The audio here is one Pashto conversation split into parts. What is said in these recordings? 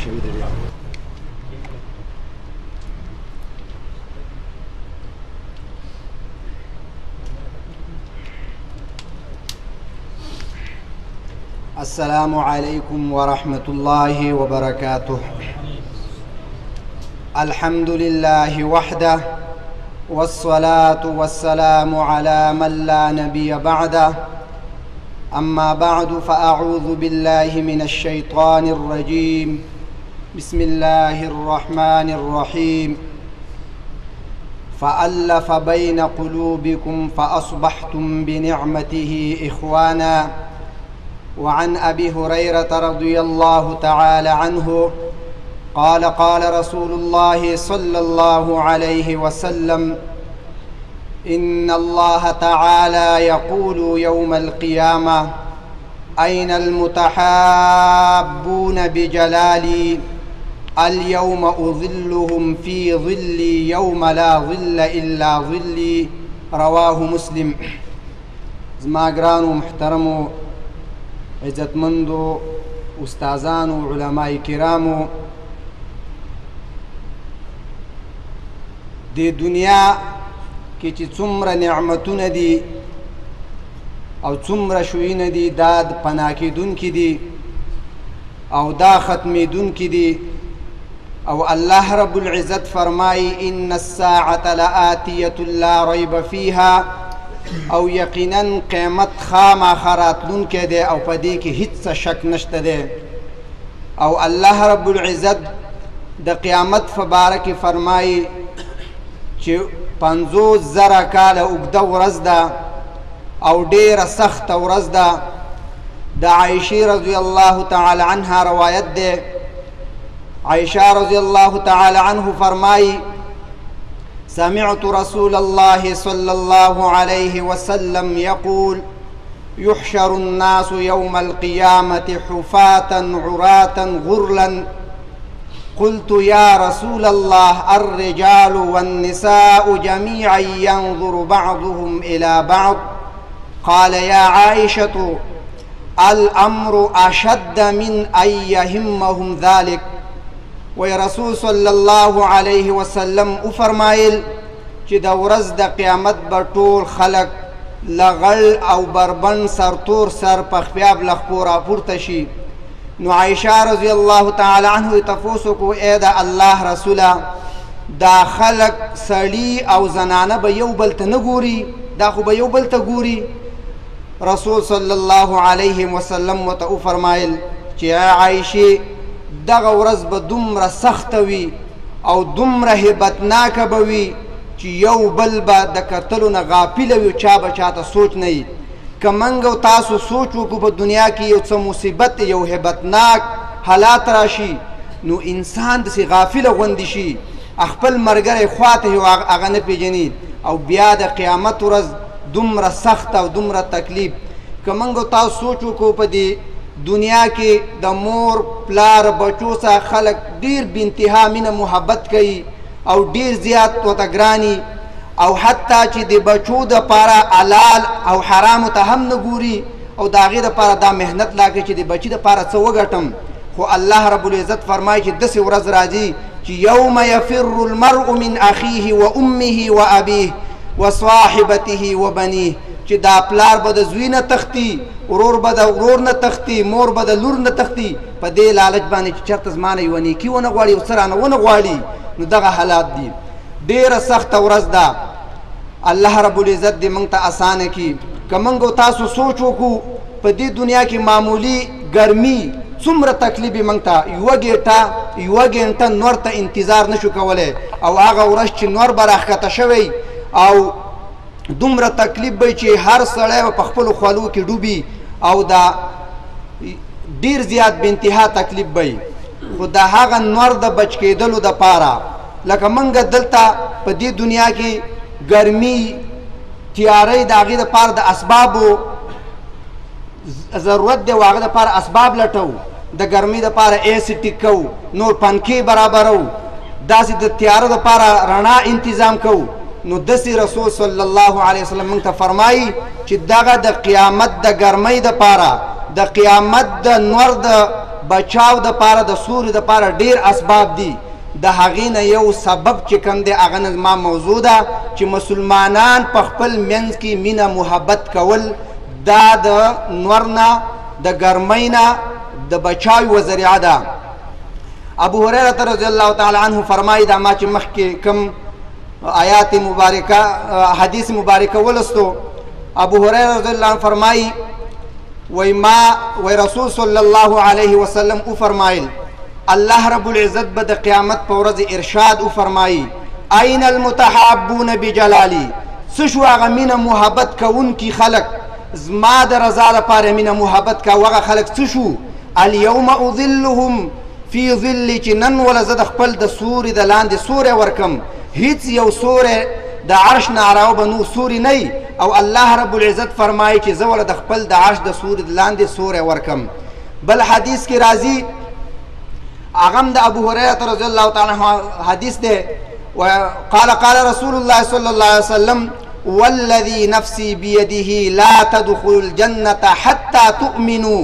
شوی دی. السلام عليكم ورحمة الله وبركاته. الحمد لله وحده والصلاة والسلام على من لا نبي بعده. أما بعد فأعوذ بالله من الشيطان الرجيم. بسم الله الرحمن الرحيم. فألف بين قلوبكم فأصبحتم بنعمته إخوانا. وعن أبي هريرة رضي الله تعالى عنه قال قال رسول الله صلى الله عليه وسلم: إن الله تعالى يقول يوم القيامة: أين المتحابون بجلالي؟ اليوم أظلهم في ظلي يوم لا ظل إلا ظلي. رواه مسلم. زما ګرانو محترمو عزتمندو استاذانو علماء کرامو، د دنیا کې چې څومره نعمتونه دي او څومره شویونه دي دا د پناه کېدونکي دي او دا ختمېدونکي دي. او الله رب العزت فرمایي: ان الساعة لآتیة لا ریب فیها. او یقینا قیامت خامخا راتلونکی دی او په دې کې هیڅ شک نشته دی. او الله رب العزت د قیامت په باره کې فرمایي چې 50,000 کاله اوږده ورځ ده او ډېره سخته ورځ ده. د عایشې رضی الله تعالی عنها روایت دی. عایشہ رضی الله تعالی عنه فرمایي: سمعت رسول الله صلى الله عليه وسلم يقول: يحشر الناس يوم القيامة حفاة عراة غرلا. قلت يا رسول الله الرجال والنساء جميعا ينظر بعضهم إلى بعض؟ قال: يا عائشة الأمر أشد من أن يهمهم ذلك. وی رسول صلی الله علیه وسلم فرمایل چې د ورځ د قیامت به ټول خلق لغل او بربند سرتور سر پخپیاب لخپو راپورته شي. نو عایشہ رضی الله تعالی عنه تفوسو کو: ای د الله رسوله، دا خلق سړي او زنانه به یو بل ته نه ګوري؟ دا خو به یو بل ته ګوري. رسول صلی الله علیه وسلم ورته فرمایل چې عایشې، دغه ورځ به دومره سخته وي او دومره هیبتناکه به وي چې یو بل به د کتلو نه غافله وي، چا به چاته سوچ نه وي. که موږ او تاسو سوچ وکړو په دنیا کې یو څه مصیبت یو هیبتناک حالات راشي، نو انسان داسې غافله غوندې شي، خپل ملګری خواته یو هغه نه پېژني. او بیا د قیامت ورځ دومره سخته او دومره تکلیف. که موږ او تاسو سوچ وکړو په دې دنیا کې د مور پلار بچو سره خلق ډیر بې انتها مینه محبت کوي او ډیر زیات ورته ګراني، او حتی چې د بچو دپاره حلال او حرامو ته هم نه ګوري او د هغې دپاره دا محنت لا کوي چې د بچي دپاره څه وګټم. خو الله رب العزت فرمایي چې داسې ورځ راځي چې یوم یفر المرء من اخیه و امه و ابیه و صاحبته و بنیه، چې دا پلار به د زوی نه تختی، ورور به د ورور نه تختی، مور به د لور نه تختی، په دې لالچ باندې چې چېرته زما نه یوه نیکي ونه غواړي او څه رانه ونه غواړي. نو دغه حالات دي. ډېره سخته ورځ ده. الله رب العزت دې موږ ته اسانه کړي. که موږ او تاسو سوچ وکړو په دې دنیا کې معمولي ګرمي څومره تکلیف یې موږ ته یوه ګنټه نور ته انتظار نشو کولی، او هغه ورځ چې نور به راښکته شوی او دومره تکلیف به چې هر سړی به په خپلو خولو کې ډوبي او دا ډیر زیات بې انتها تکلیف به. خو د هغه نور د بچ کېدلو دپاره لکه موږ دلته په دې دنیا کې ګرمي تیارۍ د هغې دپاره د اسبابو ضرورت دی، او هغه دپاره اسباب لټو، د ګرمۍ دپاره اے سی ټیک کوو، نور پنکې برابرو، داسې د تیاره دپاره رڼا انتظام کوو. نو داسې رسول صلی الله علیه وسلم موږ ته فرمایي چې دغه د قیامت د ګرمۍ دپاره، د قیامت د نور د بچاو د پاره د سوري د پاره ډیر اسباب دي د هغې نه یو سبب چې کوم دی هغه نه زما موضوع ده چې مسلمانان په خپل منځ کې مینه محبت کول دا د نور نه د ګرمۍ نه د بچاو یوه ذریعه ده. ابو هریره رضی الله تعالی عنه فرمایي دا ما چې مخکې کوم آیات مبارکه حدیث مبارکه ولستو ابو هریره رضی الله عنه فرمایي وی رسول صلی الله علیه وسلم او فرمایل الله رب العزت به د قیامت په ورځ ارشاد او فرمایي اين المتحابون بجلالي څه شو هغه مینه محبت کوونکي خلک زما د رضا لپاره مینه محبت کوي هغه خلک څه شو اليوم اظلهم فی ظل چې نن وله زه د خپل د سوري د لاندې سوری ورکم هیڅ یو سوری د عرش نه علاوه به نور سوري نه او الله رب العزت فرمایي چې زه وله د خپل د عرش د سوري د لاندې سوری ورکم. بل حدیث کې راځي هغه د ابو هریره رضی الله تعالی عنه حدیث دی قال رسول الله صلی الله علیه وسلم والذي نفسي بيده لا تدخلوا الجنة حتى تؤمنوا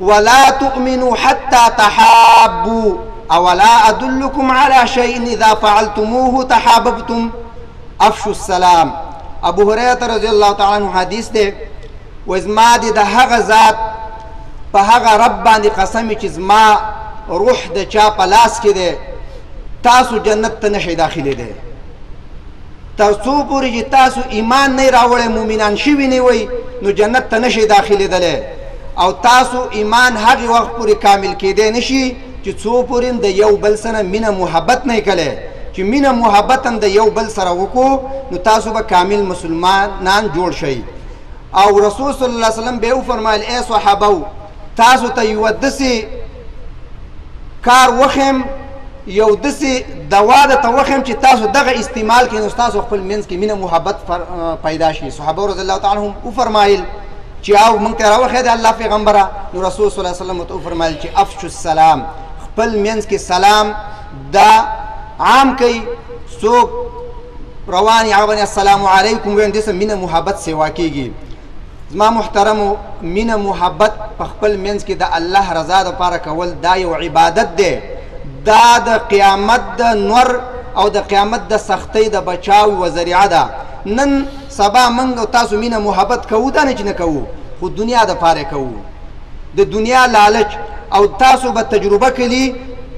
ولا تؤمنوا حتى تحابوا أولا أدلكم على شيء إذا فعلتموه تحاببتم افشوا السلام. ابو هريرة رضی الله تعالی عنہ حدیث دی وزما دی د هغه ذات په هغه رب باندې قسم چې زما روح د چا په لاس کې دی تاسو جنت ته نشئ داخلي دی تاسو پورې چې تاسو ایمان نه راوړی مؤمنان شوي نه وئ نو جنت ته نشئ داخلېدلی او تاسو ایمان هغې وخت پورې کامل کېدی نشي چې څو پورې د یو بل سره مینه محبت نه کلی چې مینه محبت هم د یو بل سره وکړو نو تاسو به کامل مسلمانان جوړ شئ. او رسول صلی الله علیه وسلم به وفرمایل ای صحابو تاسو ته یوه داسې کار وخیم یو داسې دوا درته وخیم چې تاسو دغه استعمال کړئ نو ستاسو خپل منځ کې مینه محبت پیدا شي. صحابه رضی الله تعالی عنهم وفرمایل چې او موږ ته راوښیه د الله پیغمبره نو رسول صلی الله علیه وسلم ورته وفرمایل چې افشو السلام خپل منځ کې سلام دا عام کوي څوک روان یې هغه باندې السلام علیکم وایي دې سره مینه محبت سیوا کېږي. زما محترمو مینه محبت په خپل منځ کې د الله رضا دپاره کول دا یو عبادت دی دا د قیامت د نور او د قیامت د سختۍ د بچاو یوه ذریعه ده. نن سبا موږ او تاسو مینه محبت کوو دا نه چې نه کوو خو دنیا دپاره کوو د دنیا لالچ او تاسو به تجربه کړي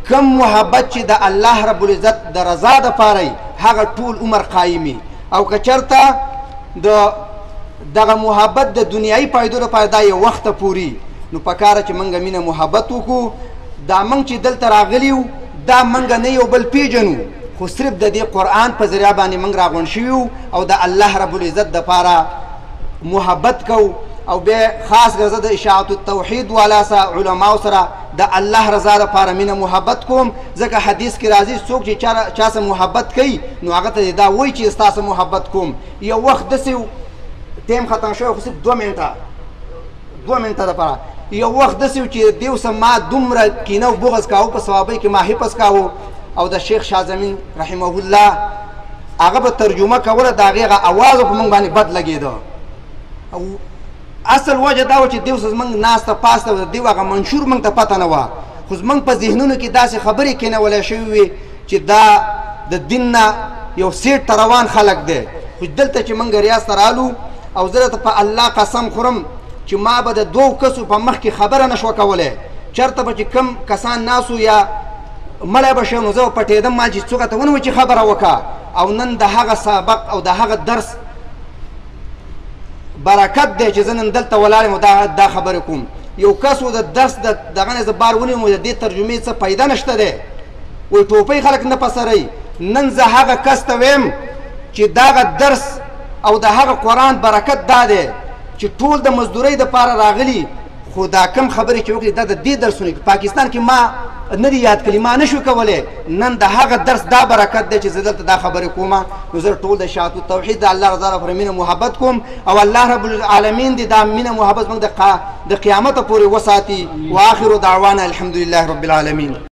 کم محبت چې د الله رب العزت د رضا دپاره هغه ټول عمر قایمي او که چېرته دغه محبت د دنیایي فایدو لپاره دا یو وخته پوري نو پکاره چې موږ مینه محبت وکړو دا موږ چې دلته راغلي یو دا موږ نه یو بل پیژنو خو صرف د دې قرآن په ذریعه باندې موږ راغونډ شوي او د الله رب العزت دپاره محبت کوو او بیا خاص ګرځه د اشاعت التوحید والا سره علماو سره د الله رضا دپاره مینه محبت کوم ځکه حدیث کې راځي څوک چې چا سره محبت کوي نو هغه ته دا وایي چې ستا سره محبت کوم. یو وخت داسې ټیم ختم شوی خو صرف 2 منټه دپاره یو وخت داسې و چې دیو سره ما دومره کینه او بغض کاوه په صوابۍ کې ما حفظ کاوه او د شیخ شازمین رحمه الله هغه به ترجمه کوله د هغې هغه اواز په موږ باندې بد لګېده او اصل وجه دا و چې دیو سره زموږ ناسته پاسته و د دیو هغه منشور موږ ته پته نه وه خو زموږ په ذهنونو کې داسې خبرې کېنولی شوي وې چې دا د دین نه یو سیټ ته روان خلک دی خو دلته چې موږ ریاض ته رالو او زه درته په الله قسم خورم چې ما به د 2 کسو په مخ کې خبره نه شوه کولی چېرته به چې کم کسان ناسو یا مړی به شی نو زه به پټېدم ما چې څوک ته ونه وایي چې خبره وکړه او نن د هغه سبق او د هغه درس برکت دی چې زه نن دلته ولاړ یم دا خبرې کوم. یو کس و د درس دغه نه زه بار ونیوم د دې ترجمې څه پیدا نشته دی وایي ټوپۍ خلک نه پسروي. نن زه هغه کس ته ویم چې دغه درس او د هغه قرآن برکت دا دی چې ټول د مزدورۍ دپاره راغلي خو دا کم خبرې چې وکړي دا د دې درسونه پاکستان کې ما نه دي یاد کړي ما نه شو کولی نن د هغه درس دا برکت دی چې زه دلته دا خبرې کومه نو زه ټول د اشاعت التوحید د الله رضا لپاره مینه محبت کوم او الله رب العالمین دې دا مینه محبت موږ د قیامته پورې وساتي. واخر دعوانا الحمد لله رب العالمین.